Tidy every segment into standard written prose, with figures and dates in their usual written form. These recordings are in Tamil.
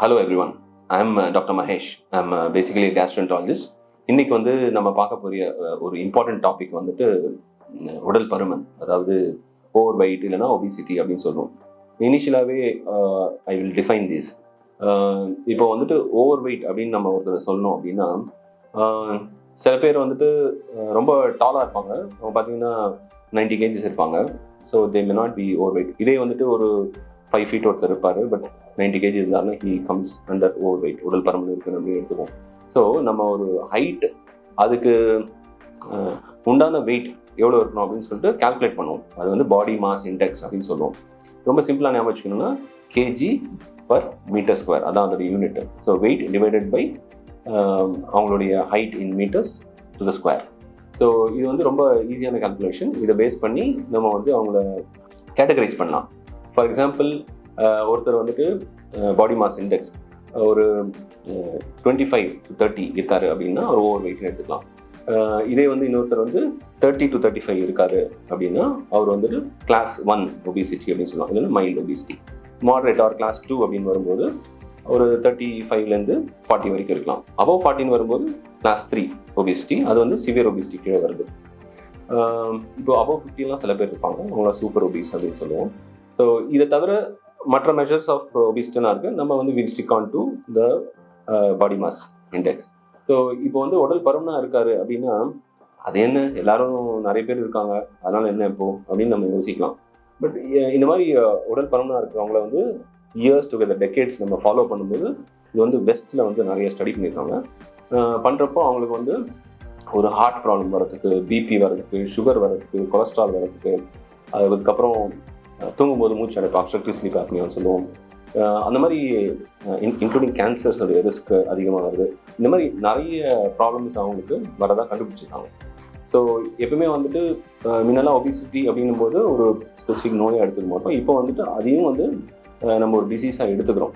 Hello everyone, I am Dr. Mahesh. I am basically a gastroenterologist. இன்னைக்கு நம்ம பார்க்க போகிற ஒரு இம்பார்ட்டன்ட் டாபிக் உடல் பருமன், அதாவது ஓவர் வெயிட் இல்லைனா ஒபிசிட்டி அப்படின்னு சொல்லுவோம். இனிஷியலாகவே ஐ வில் டிஃபைன் திஸ். இப்போ ஓவர் வெயிட் அப்படின்னு நம்ம ஒருத்தர் சொல்லணும் அப்படின்னா, சில பேர் ரொம்ப டாலாக இருப்பாங்க. அவங்க பார்த்தீங்கன்னா 90 kgs இருப்பாங்க. So they may not be over weight. இதே ஒரு 5 feet ஒருத்தர் இருப்பார், பட் 90 kg இருந்தாலும் he comes under over weight, உடல் பருமன் இருக்குன்னு அப்படின்னு எடுத்துக்குவோம். ஸோ நம்ம ஒரு ஹைட், அதுக்கு உண்டான வெயிட் எவ்வளோ இருக்கணும் அப்படின்னு சொல்லிட்டு கால்குலேட் பண்ணுவோம். அது பாடி மாஸ் இண்டெக்ஸ் அப்படின்னு சொல்லுவோம். ரொம்ப சிம்பிளாக ஞாபகம் வச்சுக்கணும்னா kg/m², அதான் அதோட unit. So weight divided by அவங்களுடைய height in metres to the square. So இது ரொம்ப ஈஸியான கால்குலேஷன். இதை பேஸ் பண்ணி நம்ம அவங்கள கேட்டகரைஸ் பண்ணலாம். ஃபார் எக்ஸாம்பிள், ஒருத்தர் பாடி மாஸ் இண்டெக்ஸ் ஒரு 25 to 30 இருக்காரு அப்படின்னா ஒரு ஓவர் வெயிட்னு எடுத்துக்கலாம். இதே இன்னொருத்தர் 30 to 35 இருக்காரு அப்படின்னா அவர் கிளாஸ் 1 ஒபிசிட்டி அப்படின்னு சொல்லுவாங்க, இல்லைன்னா mild obesity. Moderate or class 2 அப்படின்னு வரும்போது ஒரு 35லேருந்து 40 வரைக்கும் இருக்கலாம். அபவ் 40 வரும்போது கிளாஸ் 3 ஒபிசிட்டி, அது சிவியர் ஒபிசிட்டி கீழே வருது. இப்போ அபவ் 50 சில பேர் இருப்பாங்க, அவங்கள சூப்பர் ஒபிஸ் அப்படின்னு சொல்லுவோம். ஸோ இதை தவிர மற்ற மெஷர்ஸ் ஆஃப் ஒபிசிட்டிலாம் இருக்குது. நம்ம will stick on to the body mass index. So இப்போ உடல் பருமனாக இருக்காரு அப்படின்னா அது என்ன, எல்லாரும் நிறைய பேர் இருக்காங்க, அதனால என்ன இப்போ அப்படின்னு நம்ம யோசிக்கலாம். பட் இந்த மாதிரி உடல் பருமனாக இருக்கிறவங்கள இயர்ஸ் டுகெதர், டெக்கேட்ஸ் நம்ம ஃபாலோ பண்ணும்போது இது வெஸ்ட்டில் நிறைய ஸ்டடி பண்ணியிருக்காங்க. பண்ணுறப்போ அவங்களுக்கு ஒரு ஹார்ட் ப்ராப்ளம் வரதுக்கு, பிபி வரதுக்கு, சுகர் வரதுக்கு, கொலஸ்ட்ரால் வரதுக்கு, அதுக்கப்புறம் தூங்கும்போது மூச்சு அடைப்பு, அப்ஸ்ட்ரக்டிவ் ஸ்லீப் அப்னியான்னு சொல்லுவோம், அந்த மாதிரி இன்க்ளூடிங் கேன்சர்ஸோடைய ரிஸ்க் அதிகமாக வருது. இந்த மாதிரி நிறைய ப்ராப்ளம்ஸ் அவங்களுக்கு வரதாக கண்டுபிடிச்சிருக்காங்க. ஸோ எப்பவுமே முன்னெல்லாம் ஒபிசிட்டி அப்படின்னும் போது ஒரு ஸ்பெசிஃபிக் நோயை எடுத்துக்க மாட்டோம். இப்போ அதையும் நம்ம ஒரு டிசீஸாக எடுத்துக்கிறோம்.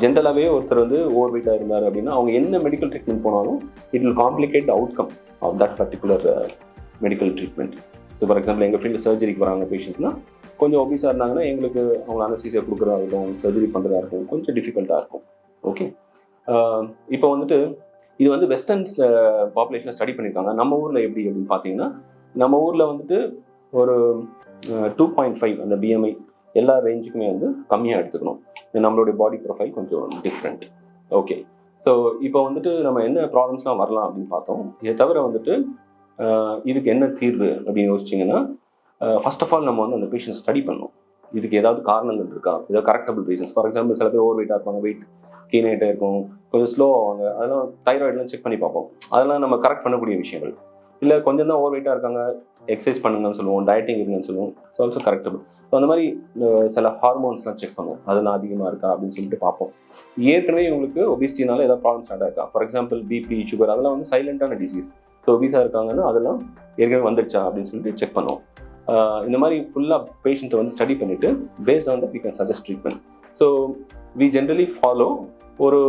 ஜென்ரலாகவே ஒருத்தர் ஓவர் வெயிட்டாக இருந்தார் அப்படின்னா அவங்க என்ன மெடிக்கல் ட்ரீட்மெண்ட் போனாலும் it will complicate the outcome of that particular medical treatment. So for example, எங்கள் ஃபீல்டு சர்ஜரிக்கு வராங்க பேஷண்ட்னா கொஞ்சம் ஒபிஸாக இருந்தாங்கன்னா எங்களுக்கு அவங்க அனஸ்தீசியா கொடுக்குறதா இருக்கும், சர்ஜரி பண்ணுறதா இருக்கும், கொஞ்சம் டிஃபிகல்ட்டாக இருக்கும். ஓகே, இப்போ இது வெஸ்டர்ன் பாப்புலேஷனில் ஸ்டடி பண்ணியிருக்காங்க. நம்ம ஊரில் எப்படி அப்படின்னு பார்த்தீங்கன்னா, நம்ம ஊரில் ஒரு 2.5 அந்த பிஎம்ஐ எல்லா ரேஞ்சுக்குமே கம்மியாக எடுத்துக்கணும். நம்மளுடைய பாடி ப்ரொஃபைல் கொஞ்சம் டிஃப்ரெண்ட். ஓகே, ஸோ இப்போ நம்ம என்ன ப்ராப்ளம்ஸ்லாம் வரலாம் அப்படின்னு பார்த்தோம். இதை தவிர இதுக்கு என்ன தீர்வு அப்படின்னு யோசிச்சிங்கன்னா, ஃபர்ஸ்ட் ஆஃப் ஆல் நம்ம அந்த பேஷண்ட் ஸ்டடி பண்ணணும். இதுக்கு ஏதாவது காரணங்கள் இருக்கா, ஏதாவது கரெக்டபிள் ரீசன்ஸ். ஃபார் எக்ஸாம்பிள், சில பேர் ஓவர் வெயிட்டாக இருப்பாங்க, வெயிட் கெயின் ஆகிட்டே இருக்கும், கொஞ்சம் ஸ்லோ ஆவாங்க, அதெல்லாம் தைராய்டெலாம் செக் பண்ணி பார்ப்போம். அதெல்லாம் நம்ம கரெக்ட் பண்ணக்கூடிய விஷயங்கள். இல்லை கொஞ்சம் தான் ஓவர் வெயிட்டாக இருக்காங்க, எக்ஸசைஸ் பண்ணுங்கன்னு சொல்லுவோம், டயட்டிங் இருக்குன்னு சொல்லுவோம், ஸோ ஆல்சோ கரெக்டபிள். ஸோ அந்த மாதிரி சில ஹார்மோன்ஸ்லாம் செக் பண்ணுவோம், அதெல்லாம் அதிகமாக இருக்கா அப்படின்னு சொல்லிட்டு பார்ப்போம். ஏற்கனவே உங்களுக்கு ஒபிசிட்டினால ஏதாவது ப்ராப்ளம் ஸ்டார்ட் ஆயிருக்கா, ஃபார் எக்ஸாம்பிள் பிபி, சுகர், அதெல்லாம் சைலண்டான டிசீஸ். ஸோ ஒபிஸாக இருக்காங்கன்னா அதெல்லாம் ஏற்கனவே வந்துடுச்சா அப்படின்னு சொல்லிட்டு செக் பண்ணுவோம். இந்த மாதிரி ஃபுல்லாக பேஷண்ட்டை ஸ்டடி பண்ணிவிட்டு based on that we can suggest treatment. So we generally follow ஒரு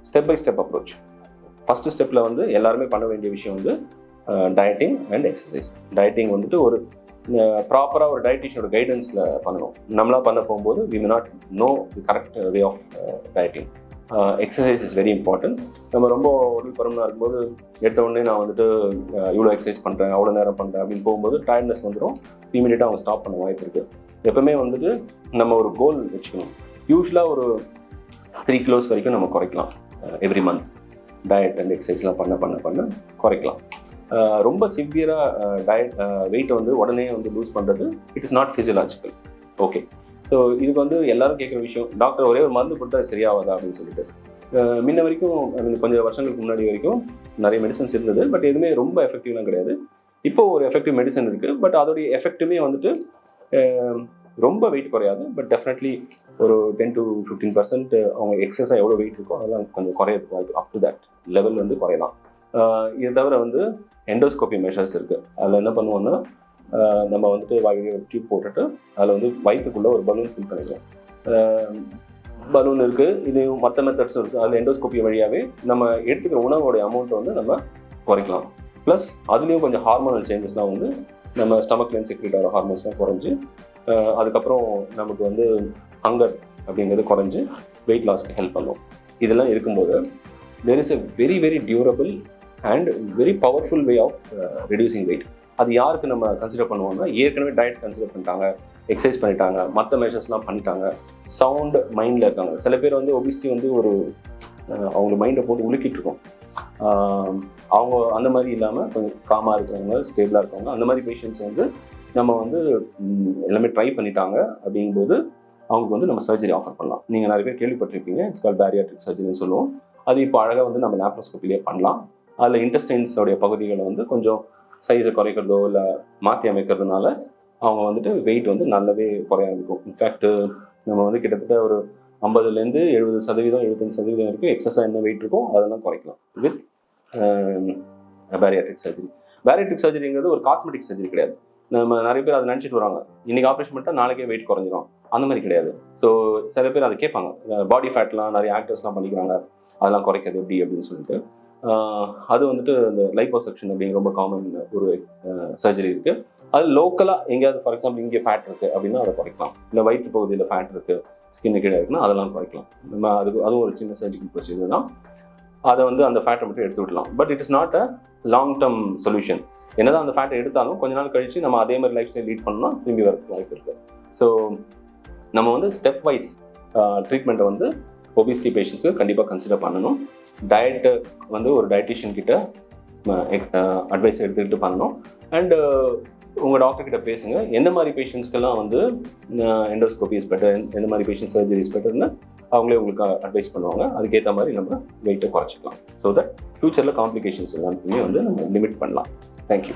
step by step approach. First ஸ்டெப்பில் எல்லாருமே பண்ண வேண்டிய விஷயம் டயட்டிங் அண்ட் எக்ஸசைஸ். டயட்டிங் ஒரு ப்ராப்பராக ஒரு டயட்டிஷியனோட கைடன்ஸில் பண்ணணும். நம்மளாக பண்ண போகும்போது we may not know the correct way of dieting. Exercise is very important. நம்ம ரொம்ப உடல் பருமனாக இருக்கும்போது எடுத்த உடனே நான் இவ்வளோ எக்ஸசைஸ் பண்ணுறேன், அவ்வளோ நேரம் பண்ணுறேன் அப்படின்னு போகும்போது டயர்ட்னஸ் வந்துடும். இமீடியட்டாக அவங்க ஸ்டாப் பண்ண வாய்ப்பு இருக்குது. எப்பவுமே நம்ம ஒரு கோல் வச்சுக்கணும். யூஸ்வலாக ஒரு 3 kilos வரைக்கும் நம்ம குறைக்கலாம் எவ்ரி மந்த். டயட் அண்ட் எக்ஸசைஸ்லாம் பண்ண குறைக்கலாம். ரொம்ப சிவியராக வெயிட்டை உடனே லூஸ் பண்ணுறது it is not physiological. Okay, so இதுக்கு எல்லாரும் கேட்குற விஷயம், டாக்டர் ஒரே ஒரு மருந்து கொடுத்தா சரியாகாதா அப்படின்னு சொல்லிட்டு. முன்ன வரைக்கும் கொஞ்சம் வருஷங்களுக்கு முன்னாடி வரைக்கும் நிறைய மெடிசன்ஸ் இருந்தது, பட் எதுவுமே ரொம்ப எஃபெக்டிவ்லாம் கிடையாது. இப்போ ஒரு எஃபெக்டிவ் மெடிசன் இருக்குது, பட் அதோடைய எஃபெக்ட்டுமே ரொம்ப வெயிட் குறையாது. பட் டெஃபினெட்லி ஒரு 10 to 15% அவங்க எக்ஸஸாக எவ்வளோ வெயிட் இருக்கோ அதெல்லாம் கொஞ்சம் குறையறதுக்கு வாய்ப்பு, அப் டு தட் லெவல் குறையலாம். இதை தவிர எண்டோஸ்கோபி மெஷர்ஸ் இருக்குது. அதில் என்ன பண்ணுவோம்னா, நம்ம வாயிலே ஒரு டியூப் போட்டுட்டு அதில் வயிற்றுக்குள்ளே ஒரு பலூன் ஃபில் பண்ணிடுவோம். பலூன் இருக்குது, இது மற்ற மெத்தட்ஸும் இருக்குது. அதில் எண்டோஸ்கோபி வழியாகவே நம்ம எடுத்துக்கிற உணவோடைய அமௌண்ட்டை நம்ம குறைக்கலாம். ப்ளஸ் அதுலேயும் கொஞ்சம் ஹார்மோனல் சேஞ்சஸ்லாம் நம்ம ஸ்டமக்லேருந்து செக்ரேட் ஆகிற ஹார்மோன்ஸ்லாம் குறைஞ்சி, அதுக்கப்புறம் நமக்கு ஹங்கர் அப்படிங்கிறது குறைஞ்சி வெயிட் லாஸ்க்கு ஹெல்ப் பண்ணும். இதெல்லாம் இருக்கும்போது there is a very very durable and very powerful way of reducing weight. அது யாருக்கு நம்ம கன்சிடர் பண்ணுவோம்னா, ஏற்கனவே டயட் கன்சிடர் பண்ணிட்டாங்க, எக்ஸசைஸ் பண்ணிட்டாங்க, மற்ற மெஷர்ஸ்லாம் பண்ணிட்டாங்க, சவுண்ட் மைண்டில் இருக்காங்க. சில பேர் வந்து ஒபிசிட்டி வந்து ஒரு அவங்க மைண்டை போட்டு உலுக்கிட்டு இருக்கோம். அவங்க அந்த மாதிரி இல்லாமல் கொஞ்சம் காமாக இருக்கிறவங்க, ஸ்டேபிளாக இருக்கவங்க, அந்த மாதிரி பேஷண்ட்ஸ் வந்து நம்ம வந்து எல்லாமே ட்ரை பண்ணிட்டாங்க. அப்படிங்கும்போது அவங்களுக்கு வந்து நம்ம சர்ஜரி ஆஃபர் பண்ணலாம். நீங்கள் நிறைய பேர் கேள்விப்பட்டிருப்பீங்க, இட்ஸ் கால் பேரியாட்ரிக் சர்ஜரின்னு சொல்லுவோம். அது இப்போ அழகாக வந்து நம்ம லேப்ரோஸ்கோப்பிலே பண்ணலாம். அதில் இன்டெஸ்டைன்ஸோடைய பகுதிகளை வந்து கொஞ்சம் சைஸை குறைக்கிறதோ இல்லை மாற்றி அமைக்கிறதுனால அவங்க வந்துட்டு வெயிட் வந்து நல்லாவே குறைய ஆரம்பிக்கும். இன்ஃபேக்ட் நம்ம வந்து கிட்டத்தட்ட ஒரு 50% 70%, 75% வரைக்கும் எக்ஸஸாக என்ன வெயிட் இருக்கோ அதெல்லாம் குறைக்கலாம் வித் பேரியாட்ரிக் சர்ஜரி. பேரியாட்ரிக் சர்ஜரிங்கிறது ஒரு காஸ்மெட்டிக் சர்ஜரி கிடையாது. நம்ம நிறைய பேர் அதை நினச்சிட்டு வராங்க, இன்னைக்கு ஆப்ரேஷன் பண்ணிட்டா நாளைக்கே வெயிட் குறைஞ்சிரும், அந்த மாதிரி கிடையாது. ஸோ சில பேர் அதை கேட்பாங்க, பாடி ஃபேட்லாம் நிறைய ஆக்டர்ஸ்லாம் பண்ணிக்கிறாங்க, அதெல்லாம் குறைக்கிறது எப்படி அப்படின்னு சொல்லிட்டு. அது வந்துட்டு இந்த லைப்போசெக்ஷன் அப்படிங்கிற ரொம்ப காமன் ஒரு சர்ஜரி இருக்குது. அது லோக்கலாக எங்கேயாவது ஃபார் எக்ஸாம்பிள் இங்கே ஃபேட் இருக்குது அப்படின்னா அதை குறைக்கலாம். இல்லை வயிற்று பகுதியில் ஃபேட் இருக்குது, ஸ்கின்னு கீழே இருக்குன்னா அதெல்லாம் குறைக்கலாம். நம்ம அதுவும் ஒரு சின்ன சர்ஜிக்கல் ப்ரொசீஜர் தான். அதை வந்து அந்த ஃபேட்டை மட்டும் எடுத்து விடலாம். But it is not a long term solution. என்னதான் அந்த ஃபேட்டை எடுத்தாலும் கொஞ்ச நாள் கழிச்சு நம்ம அதே மாதிரி லைஃப் ஸ்டைல் லீட் பண்ணோம்னா திரும்பி வர வாய்ப்பு இருக்குது. ஸோ நம்ம வந்து ஸ்டெப் வைஸ் ட்ரீட்மெண்ட்டை வந்து ஒபிசிட்டி பேஷண்ட்ஸ்க்கு கண்டிப்பாக கன்சிடர் பண்ணணும். டயட்டு வந்து ஒரு டயட்டிஷியன் கிட்ட அட்வைஸ் எடுத்துக்கிட்டு பண்ணணும். அண்டு உங்கள் டாக்டர்கிட்ட பேசுங்க, எந்த மாதிரி பேஷண்ட்ஸ்க்கெல்லாம் வந்து எண்டோஸ்கோபி இஸ் பெட்டர், எந்த மாதிரி பேஷண்ட் சர்ஜரி இஸ் பெட்டர்னு அவங்களே உங்களுக்கு அட்வைஸ் பண்ணுவாங்க. அதுக்கேற்ற மாதிரி நம்ம வெயிட்டை குறைச்சிக்கலாம். ஸோ தட் ஃபியூச்சரில் காம்ப்ளிகேஷன்ஸ் எல்லாத்தையுமே வந்து நம்ம லிமிட் பண்ணலாம். தேங்க்யூ.